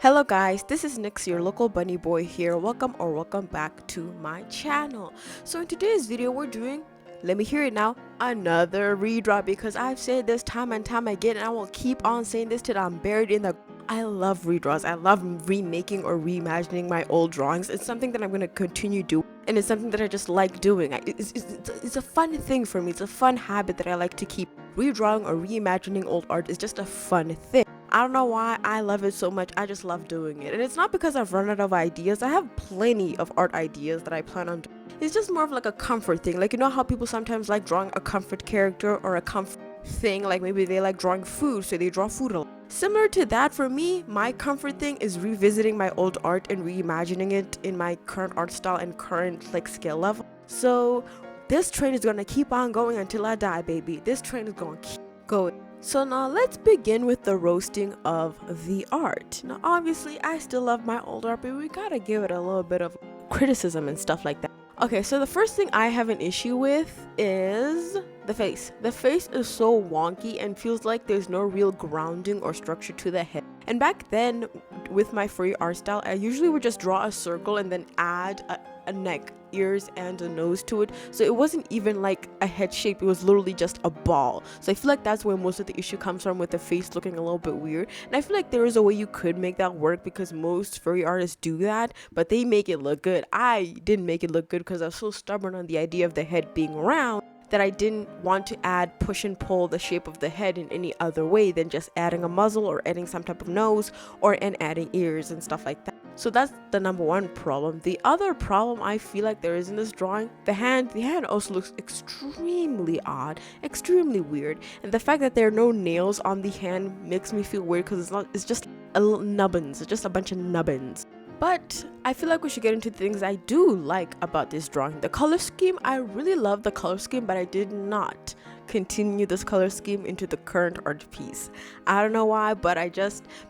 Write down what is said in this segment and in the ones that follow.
Hello guys, this is Nix, your local bunny boy here. Welcome back to my channel. So in today's video we're doing, let me hear it now, another redraw, because I've said this time and time again and I will keep on saying this till I'm buried in the I love redraws. I love remaking or reimagining my old drawings. It's something that I'm going to continue doing, and it's something that I just like doing. It's a fun thing for me. It's a fun habit that I like to keep. Redrawing or reimagining old art is just a fun thing. I don't know why I love it so much. I just love doing it. And it's not because I've run out of ideas. I have plenty of art ideas that I plan on doing. It's just more of like a comfort thing. Like, you know how people sometimes like drawing a comfort character or a comfort thing, like maybe they like drawing food, so they draw food a lot. Similar to that, for me, my comfort thing is revisiting my old art and reimagining it in my current art style and current like skill level. So this train is gonna keep on going until I die, baby. This train is gonna keep going. So now let's begin with the roasting of the art. Now obviously I still love my old art, but we gotta give it a little bit of criticism and stuff like that. Okay, so the first thing I have an issue with is the face. The face is so wonky and feels like there's no real grounding or structure to the head. And back then, with my free art style, I usually would just draw a circle and then add a neck, ears, and a nose to it. So it wasn't even like a head shape, it was literally just a ball. So I feel like that's where most of the issue comes from, with the face looking a little bit weird. And I feel like there is a way you could make that work, because most furry artists do that, but they make it look good. I didn't make it look good because I was so stubborn on the idea of the head being round that I didn't want to add, push and pull the shape of the head in any other way than just adding a muzzle or adding some type of nose and adding ears and stuff like that. So that's the number one problem. The other problem I feel like there is in this drawing, the hand also looks extremely odd, extremely weird. And the fact that there are no nails on the hand makes me feel weird, because it's just a little nubbins. It's just a bunch of nubbins. But I feel like we should get into the things I do like about this drawing. The color scheme, I really love the color scheme, but I did not continue this color scheme into the current art piece. I don't know why, but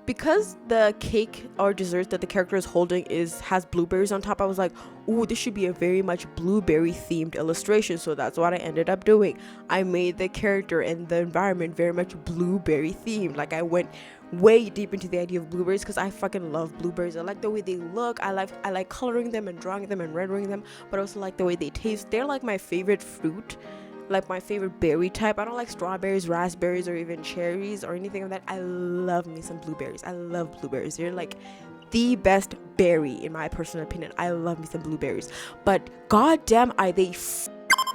because the cake or dessert that the character is holding has blueberries on top, I was like, ooh, this should be a very much blueberry themed illustration. So that's what I ended up doing. I made the character and the environment very much blueberry themed. Like, I went way deep into the idea of blueberries because I fucking love blueberries. I like the way they look. I like coloring them and drawing them and rendering them, but I also like the way they taste. They're like my favorite fruit, like my favorite berry type. I don't like strawberries, raspberries, or even cherries or anything like that. I love me some blueberries. I love blueberries. They're like the best berry in my personal opinion. I love me some blueberries, but goddamn are they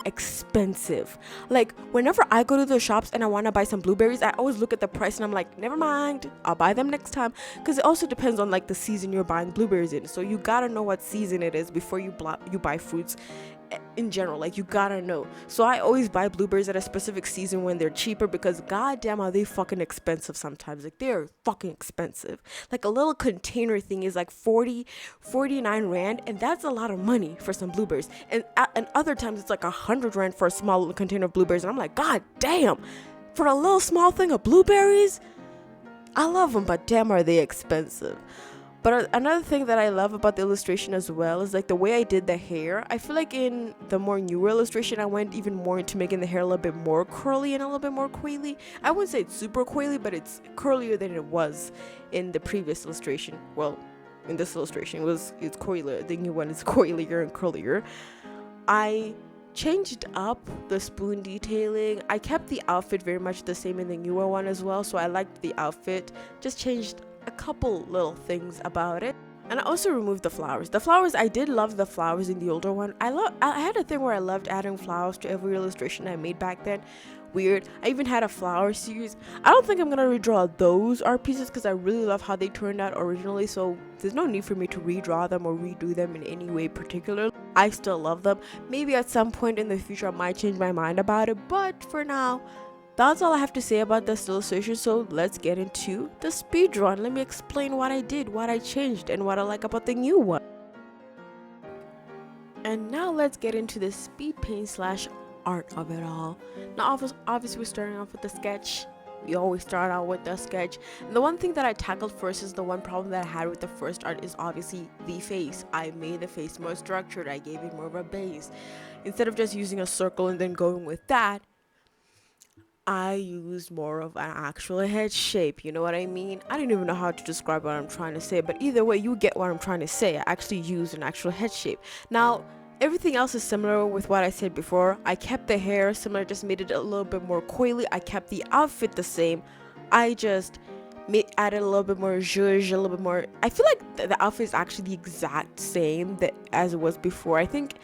expensive. Like, whenever I go to the shops and I want to buy some blueberries, I always look at the price and I'm like, never mind, I'll buy them next time, because it also depends on like the season you're buying blueberries in. So you gotta know what season it is before you buy fruits in general. Like, you gotta know. So I always buy blueberries at a specific season when they're cheaper, because goddamn are they fucking expensive sometimes. Like, they're fucking expensive. Like, a little container thing is like 49 rand, and that's a lot of money for some blueberries. And other times it's like 100 rand for a small little container of blueberries, and I'm like, god damn, for a little small thing of blueberries. I love them, but damn are they expensive. But another thing that I love about the illustration as well is like the way I did the hair. I feel like in the more newer illustration, I went even more into making the hair a little bit more curly and a little bit more coily. I wouldn't say it's super coily, but it's curlier than it was in the previous illustration. Well, in this illustration, it's coilier. The new one is coilier and curlier. I changed up the spoon detailing. I kept the outfit very much the same in the newer one as well, so I liked the outfit. Just changed a couple little things about it. And I also removed the flowers. I did love the flowers in the older one. I had a thing where I loved adding flowers to every illustration I made back then. Weird. I even had a flower series. I don't think I'm gonna redraw those art pieces because I really love how they turned out originally, so there's no need for me to redraw them or redo them in any way particular. I still love them. Maybe at some point in the future I might change my mind about it, but for now, that's all I have to say about this illustration. So let's get into the speed draw and let me explain what I did, what I changed, and what I like about the new one. And now let's get into the speed paint / art of it all. Now obviously we're starting off with the sketch. We always start out with the sketch. And the one thing that I tackled first is the one problem that I had with the first art is obviously the face. I made the face more structured. I gave it more of a base. Instead of just using a circle and then going with that, I used more of an actual head shape, you know what I mean? I don't even know how to describe what I'm trying to say, but either way, you get what I'm trying to say. I actually used an actual head shape. Now, everything else is similar with what I said before. I kept the hair similar, just made it a little bit more coily. I kept the outfit the same. I just added a little bit more zhuzh, a little bit more. I feel like the outfit is actually the exact same as it was before. I think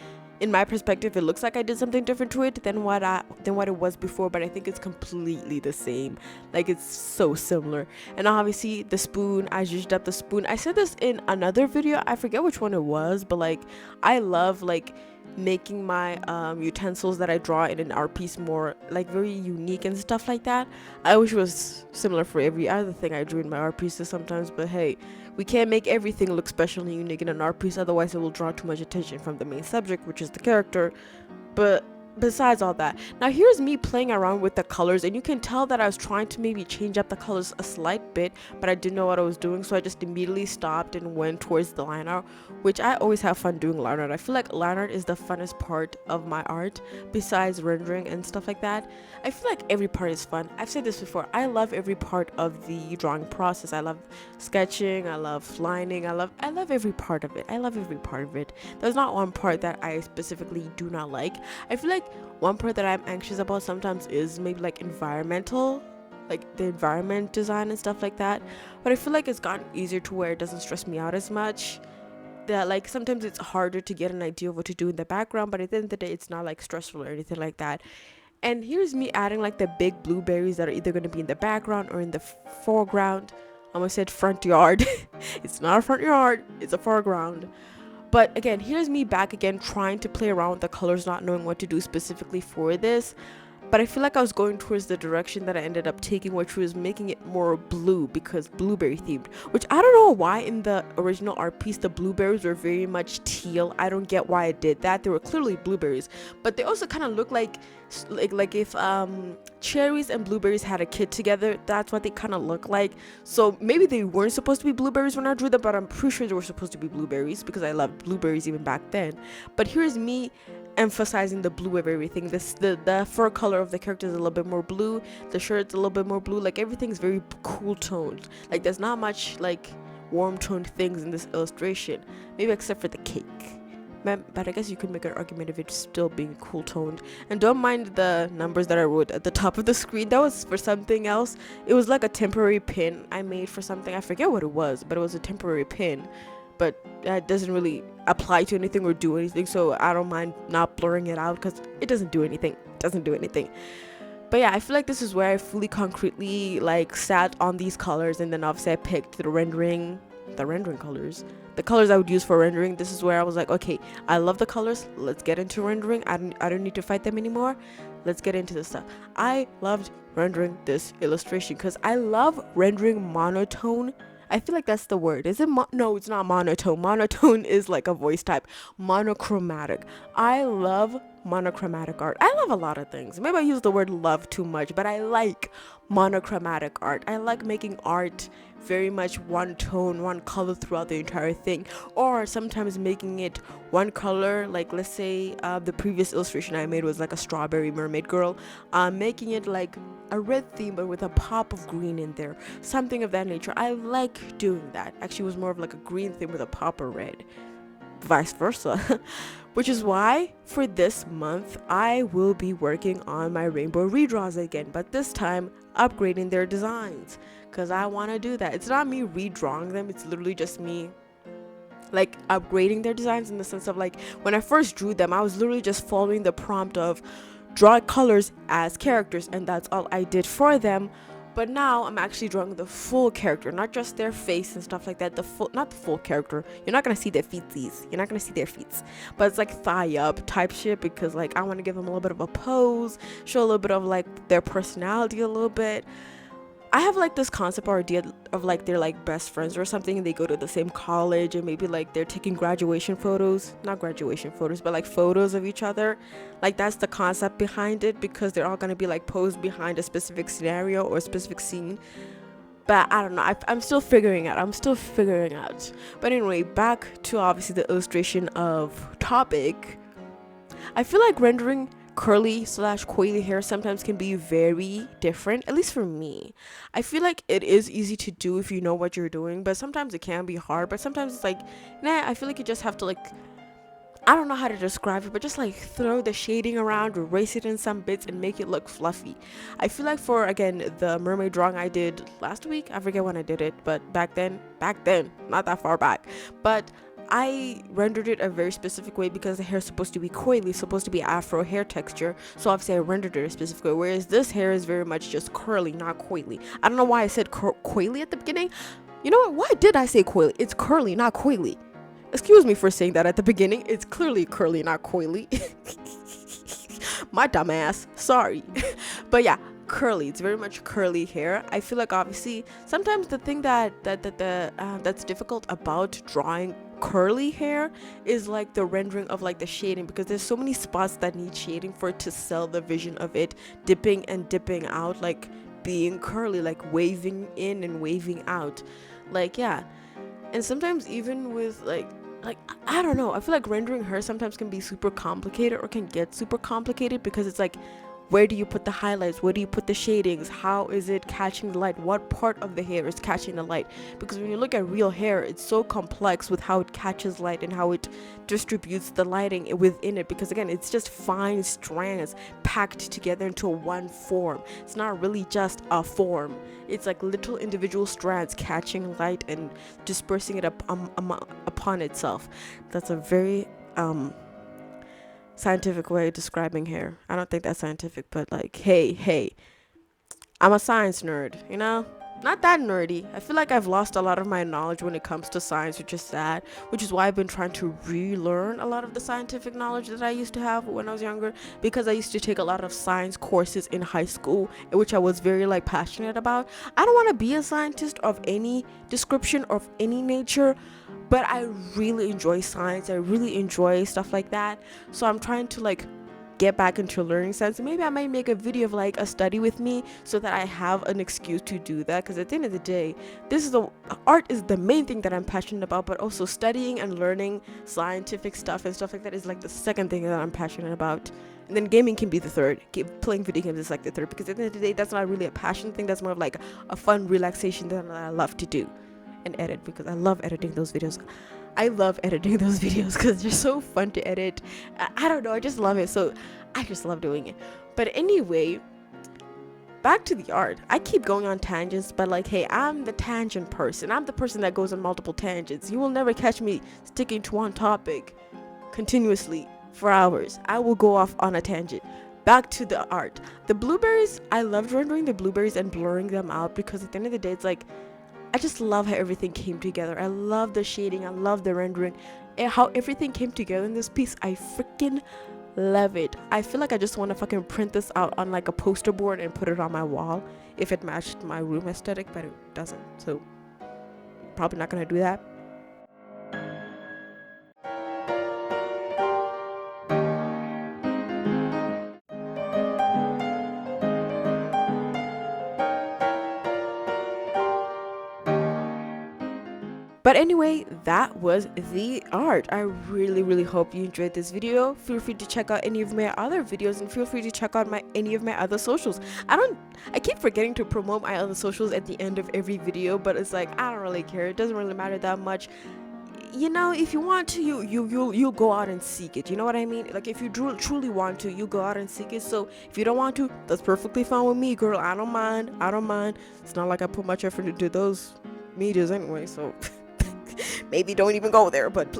in my perspective it looks like I did something different to it than what it was before, but I think it's completely the same. Like, it's so similar. And obviously the spoon, I zhuzhed up the spoon. I said this in another video, I forget which one it was, but like, I love like making my utensils that I draw in an art piece more like very unique and stuff like that. I wish it was similar for every other thing I drew in my art pieces sometimes, but hey, we can't make everything look special and unique in an art piece, otherwise it will draw too much attention from the main subject, which is the character. But besides all that, now here's me playing around with the colors, and you can tell that I was trying to maybe change up the colors a slight bit, but I didn't know what I was doing, so I just immediately stopped and went towards the line art, which I always have fun doing line art. I feel like line art is the funnest part of my art besides rendering and stuff like that. I feel like every part is fun. I've said this before, I love every part of the drawing process. I love sketching, I love lining, I love every part of it. I love every part of it. There's not one part that I specifically do not like. I feel like one part that I'm anxious about sometimes is maybe like environmental, like the environment design and stuff like that, but I feel like it's gotten easier to where it doesn't stress me out as much. That like sometimes it's harder to get an idea of what to do in the background, but at the end of the day it's not like stressful or anything like that. And here's me adding like the big blueberries that are either going to be in the background or in the foreground. I almost said front yard. It's not a front yard, it's a foreground. But again, here's me back again trying to play around with the colors, not knowing what to do specifically for this. But I feel like I was going towards the direction that I ended up taking, which was making it more blue, because blueberry themed, which I don't know why in the original art piece the blueberries were very much teal. I don't get why I did that. They were clearly blueberries, but they also kind of look like if cherries and blueberries had a kid together. That's what they kind of look like. So maybe they weren't supposed to be blueberries when I drew them, but I'm pretty sure they were supposed to be blueberries because I loved blueberries even back then. But here's me emphasizing the blue of everything. The fur color of the character is a little bit more blue, the shirt's a little bit more blue, like everything's very cool toned. Like there's not much like warm toned things in this illustration, maybe except for the cake. But I guess you could make an argument of it still being cool toned. And don't mind the numbers that I wrote at the top of the screen, that was for something else. It was like a temporary pin I made for something, I forget what it was, but it was a temporary pin. But that doesn't really apply to anything or do anything, so I don't mind not blurring it out because it doesn't do anything. But yeah, I feel like this is where I fully concretely like sat on these colors, and then obviously I picked the rendering colors, the colors I would use for rendering. This is where I was like, okay, I love the colors, let's get into rendering. I don't need to fight them anymore, let's get into this stuff. I loved rendering this illustration because I love rendering monotone. I feel like that's the word. Is it no, it's not monotone. Monotone is like a voice type. Monochromatic. I love monochromatic art. I love a lot of things. Maybe I use the word love too much, but I like monochromatic art. I like making art very much one tone, one color throughout the entire thing, or sometimes making it one color. Like let's say the previous illustration I made was like a strawberry mermaid girl, making it like a red theme but with a pop of green in there, something of that nature. I like doing that. Actually it was more of like a green theme with a pop of red, vice versa. Which is why for this month I will be working on my rainbow redraws again, but this time upgrading their designs, because I want to do that. It's not me redrawing them, it's literally just me like upgrading their designs, in the sense of like when I first drew them I was literally just following the prompt of draw colors as characters, and that's all I did for them. But now I'm actually drawing the full character, not just their face and stuff like that. Not the full character. You're not gonna see their feetsies. You're not gonna see their feet. But it's like thigh up type shit, because like I want to give them a little bit of a pose, show a little bit of like their personality a little bit. I have like this concept or idea of like they're like best friends or something, and they go to the same college, and maybe like they're taking graduation photos, not graduation photos, but like photos of each other. Like that's the concept behind it, because they're all gonna be like posed behind a specific scenario or a specific scene. But I don't know, I'm still figuring out. But anyway, back to obviously the illustration of topic. I feel like rendering curly slash coily hair sometimes can be very different, at least for me. I feel like it is easy to do if you know what you're doing, but sometimes it can be hard. But sometimes it's like, nah, I feel like you just have to like, I don't know how to describe it, but just like throw the shading around, erase it in some bits, and make it look fluffy. I feel like for, again, the mermaid drawing I did last week, I forget when I did it, but back then, not that far back, but I rendered it a very specific way because the hair is supposed to be coily, supposed to be afro hair texture. So obviously I rendered it a specific way, whereas this hair is very much just curly, not coily. I don't know why I said coily at the beginning. You know what? Why did I say coily? It's curly, not coily. Excuse me for saying that at the beginning. It's clearly curly, not coily. My dumbass. Sorry. But yeah, curly. It's very much curly hair. I feel like obviously sometimes the thing that's difficult about drawing curly hair is like the rendering of like the shading, because there's so many spots that need shading for it to sell the vision of it dipping and dipping out, like being curly, like waving in and waving out, like, yeah. And sometimes even with like I don't know, I feel like rendering her sometimes can be super complicated, or can get super complicated, because it's like, where do you put the highlights, where do you put the shadings, how is it catching the light, what part of the hair is catching the light? Because when you look at real hair, it's so complex with how it catches light and how it distributes the lighting within it, because again, it's just fine strands packed together into one form. It's not really just a form, it's like little individual strands catching light and dispersing it upon itself. That's a very scientific way of describing hair. I don't think that's scientific, but like, hey, I'm a science nerd, you know? Not that nerdy. I feel like I've lost a lot of my knowledge when it comes to science, which is sad, which is why I've been trying to relearn a lot of the scientific knowledge that I used to have when I was younger, because I used to take a lot of science courses in high school, which I was very like passionate about. I don't want to be a scientist of any description, of any nature, but I really enjoy science. I really enjoy stuff like that. So I'm trying to like get back into learning science. Maybe I might make a video of like a study with me, so that I have an excuse to do that, because at the end of the day, art is the main thing that I'm passionate about, but also studying and learning scientific stuff and stuff like that is like the second thing that I'm passionate about. And then gaming can be the third. Playing video games is like the third, because at the end of the day, that's not really a passion thing. That's more of like a fun relaxation that I love to do and edit, because I love editing those videos. I love editing those videos because they're so fun to edit. I don't know, I just love it. So I just love doing it. But anyway, back to the art. I keep going on tangents, but like, hey, I'm the tangent person. I'm the person that goes on multiple tangents. You will never catch me sticking to one topic continuously for hours. I will go off on a tangent. Back to the art. The blueberries, I loved rendering the blueberries and blurring them out, because at the end of the day, it's like, I just love how everything came together. I love the shading, I love the rendering, and how everything came together in this piece. I freaking love it. I feel like I just want to fucking print this out on like a poster board and put it on my wall if it matched my room aesthetic, but it doesn't, so probably not gonna do that. But anyway, that was the art. I really hope you enjoyed this video. Feel free to check out any of my other videos, and feel free to check out any of my other socials. I keep forgetting to promote my other socials at the end of every video, but it's like, I don't really care. It doesn't really matter that much. You know, if you want to, you'll go out and seek it. You know what I mean? Like, if you truly want to, you go out and seek it. So if you don't want to, that's perfectly fine with me, girl. I don't mind. It's not like I put much effort into those medias anyway, so maybe don't even go there, but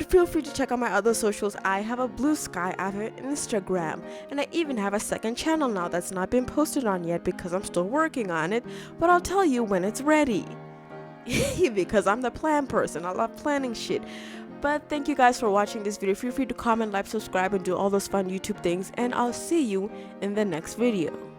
feel free to check out my other socials. I have a Blue Sky, I have an Instagram, and I even have a second channel now that's not been posted on yet because I'm still working on it, but I'll tell you when it's ready. Because I'm the plan person. I love planning shit. But thank you guys for watching this video. Feel free to comment, like, subscribe, and do all those fun YouTube things, and I'll see you in the next video.